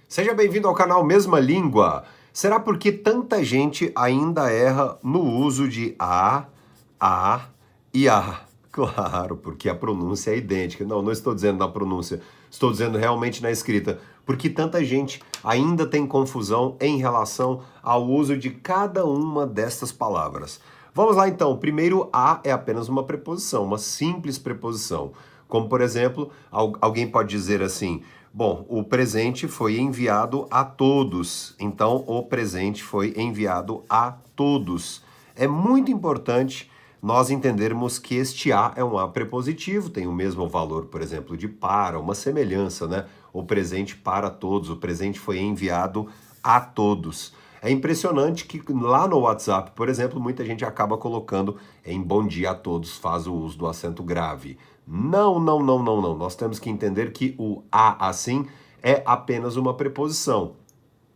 Seja bem-vindo ao canal Mesma Língua. Será porque tanta gente ainda erra no uso de a e a? Claro, porque a pronúncia é idêntica. Não estou dizendo na pronúncia, estou dizendo realmente na escrita. Porque tanta gente ainda tem confusão em relação ao uso de cada uma destas palavras. Vamos lá então. Primeiro, a é apenas uma preposição, uma simples preposição. Como, por exemplo, alguém pode dizer assim: bom, o presente foi enviado a todos. Então, o presente foi enviado a todos. É muito importante nós entendermos que este a é um a prepositivo, tem o mesmo valor, por exemplo, de para, uma semelhança, né? O presente para todos, o presente foi enviado a todos. É impressionante que lá no WhatsApp, por exemplo, muita gente acaba colocando em bom dia a todos, faz o uso do acento grave. Não. Nós temos que entender que o a assim é apenas uma preposição.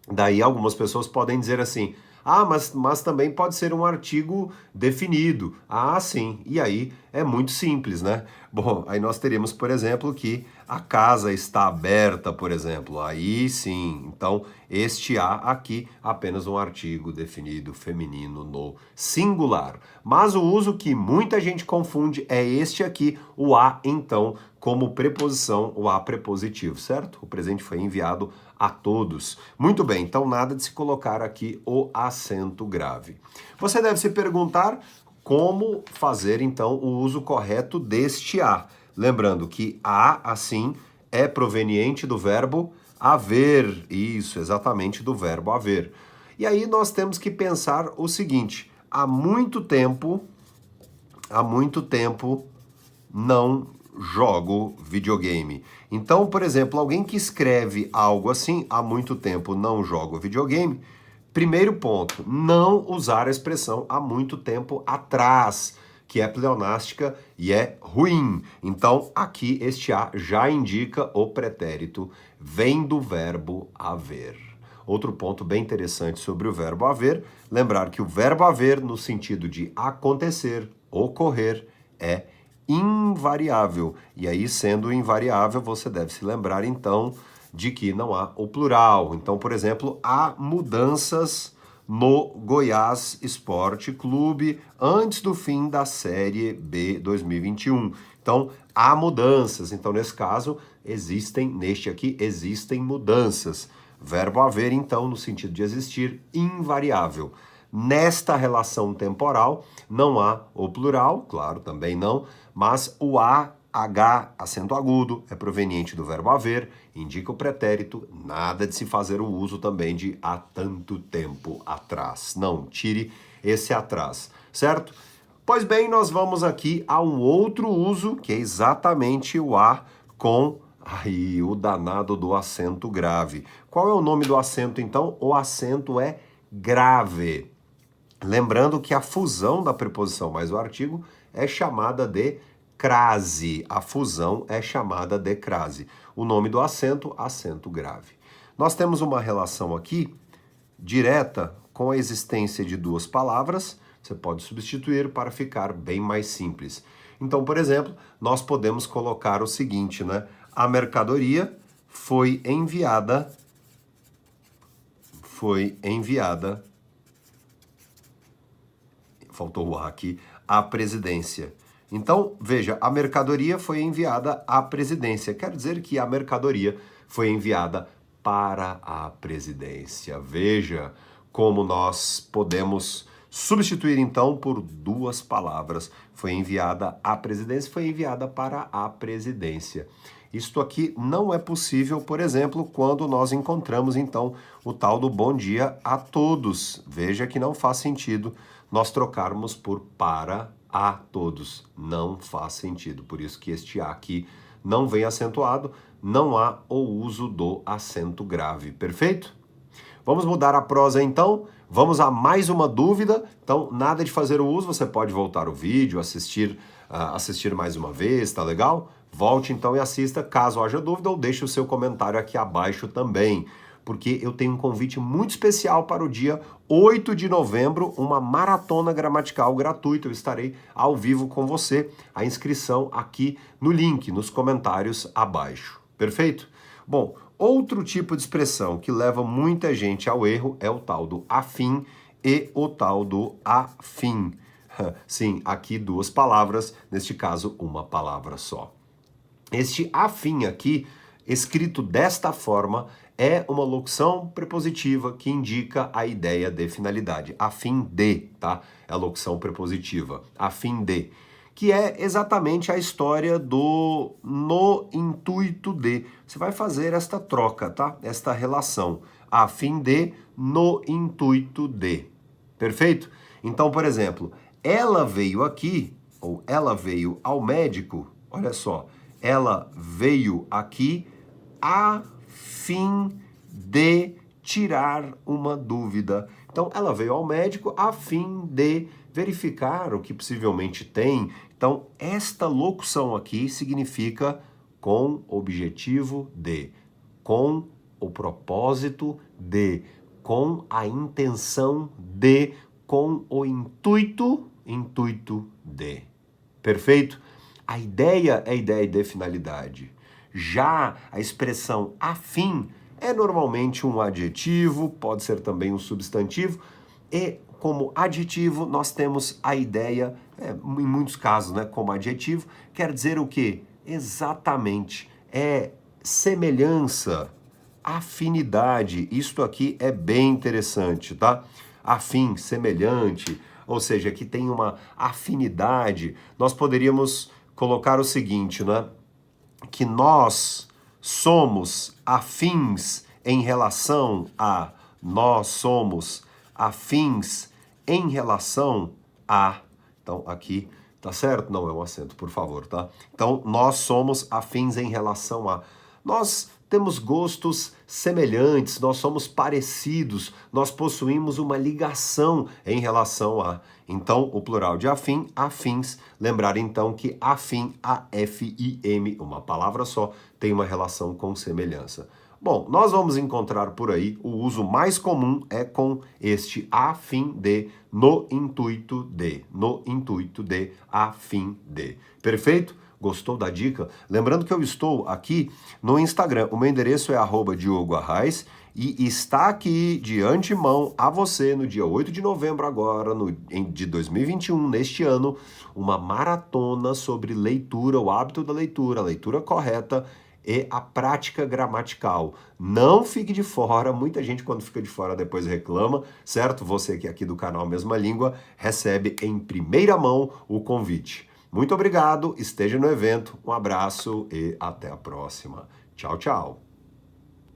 Daí algumas pessoas podem dizer assim: ah, mas também pode ser um artigo definido. Ah, sim. E aí é muito simples, né? Bom, aí nós teríamos, por exemplo, que a casa está aberta, por exemplo. Aí sim. Então, este a aqui apenas um artigo definido feminino no singular. Mas o uso que muita gente confunde é este aqui, o a, então, como preposição, o a prepositivo, certo? O presente foi enviado a todos. Muito bem, então nada de se colocar aqui o acento grave. Você deve se perguntar como fazer então o uso correto deste a. Lembrando que a, assim, é proveniente do verbo haver. Isso, exatamente do verbo haver. E aí nós temos que pensar o seguinte: há muito tempo não jogo videogame. Então, por exemplo, alguém que escreve algo assim, há muito tempo não jogo videogame, primeiro ponto, não usar a expressão há muito tempo atrás, que é pleonástica e é ruim. Então, aqui este a já indica o pretérito, vem do verbo haver. Outro ponto bem interessante sobre o verbo haver, lembrar que o verbo haver, no sentido de acontecer, ocorrer, é invariável. E aí, sendo invariável, você deve se lembrar então de que não há o plural. Então, por exemplo, há mudanças no Goiás Esporte Clube antes do fim da Série B 2021. Então, há mudanças. Então, nesse caso, neste aqui, existem mudanças. Verbo haver, então, no sentido de existir, invariável. Nesta relação temporal, não há o plural, claro, também não, mas o a, h, acento agudo, é proveniente do verbo haver, indica o pretérito, nada de se fazer o uso também de há tanto tempo atrás. Não, tire esse atrás, certo? Pois bem, nós vamos aqui a um outro uso, que é exatamente o a com aí o danado do acento grave. Qual é o nome do acento, então? O acento é grave. Lembrando que a fusão da preposição mais o artigo é chamada de crase. A fusão é chamada de crase. O nome do acento, acento grave. Nós temos uma relação aqui direta com a existência de duas palavras. Você pode substituir para ficar bem mais simples. Então, por exemplo, nós podemos colocar o seguinte, né? A mercadoria foi enviada faltou o A aqui, à presidência. Então, veja, a mercadoria foi enviada à presidência. Quer dizer que a mercadoria foi enviada para a presidência. Veja como nós podemos substituir então por duas palavras. Foi enviada à presidência, foi enviada para a presidência. Isto aqui não é possível, por exemplo, quando nós encontramos então o tal do bom dia a todos. Veja que não faz sentido nós trocarmos por para a todos. Não faz sentido. Por isso que este a aqui não vem acentuado, não há o uso do acento grave. Perfeito? Vamos mudar a prosa então? Vamos a mais uma dúvida. Então, nada de fazer o uso, você pode voltar o vídeo, assistir mais uma vez, tá legal? Volte então e assista, caso haja dúvida, ou deixe o seu comentário aqui abaixo também, porque eu tenho um convite muito especial para o dia 8 de novembro, uma maratona gramatical gratuita. Eu estarei ao vivo com você. A inscrição aqui no link, nos comentários abaixo. Perfeito? Bom, outro tipo de expressão que leva muita gente ao erro é o tal do afim e o tal do afim. Sim, aqui duas palavras, neste caso uma palavra só. Este afim aqui, escrito desta forma, é uma locução prepositiva que indica a ideia de finalidade. A fim de, tá? É a locução prepositiva. A fim de. Que é exatamente a história do no intuito de. Você vai fazer esta troca, tá? Esta relação. A fim de, no intuito de. Perfeito? Então, por exemplo, ela veio aqui, ou ela veio ao médico, olha só, ela veio aqui a fim de tirar uma dúvida. Então, ela veio ao médico a fim de verificar o que possivelmente tem. Então, esta locução aqui significa com objetivo de, com o propósito de, com a intenção de, com o intuito de. Perfeito? A ideia é a ideia de finalidade. Já a expressão afim é normalmente um adjetivo, pode ser também um substantivo, e como adjetivo nós temos a ideia, em muitos casos, né, como adjetivo, quer dizer o quê? Exatamente, é semelhança, afinidade. Isto aqui é bem interessante, tá? Afim, semelhante, ou seja, que tem uma afinidade. Nós poderíamos colocar o seguinte, né? Que nós somos afins em relação a, nós somos afins em relação a. Então, aqui, tá certo? Não é um acento, por favor, tá? Então, nós somos afins em relação a. Nós temos gostos semelhantes, nós somos parecidos, nós possuímos uma ligação em relação a. Então, o plural de afim, afins. Lembrar então que afim, A-F-I-M, uma palavra só, tem uma relação com semelhança. Bom, nós vamos encontrar por aí, o uso mais comum é com este a fim de, no intuito de, a fim de. Perfeito? Gostou da dica? Lembrando que eu estou aqui no Instagram, o meu endereço é @DiogoArraes e está aqui de antemão a você no dia 8 de novembro agora, de 2021, neste ano, uma maratona sobre leitura, o hábito da leitura, a leitura correta e a prática gramatical. Não fique de fora, muita gente quando fica de fora depois reclama, certo? Você que é aqui do canal Mesma Língua recebe em primeira mão o convite. Muito obrigado, esteja no evento, um abraço e até a próxima. Tchau, tchau.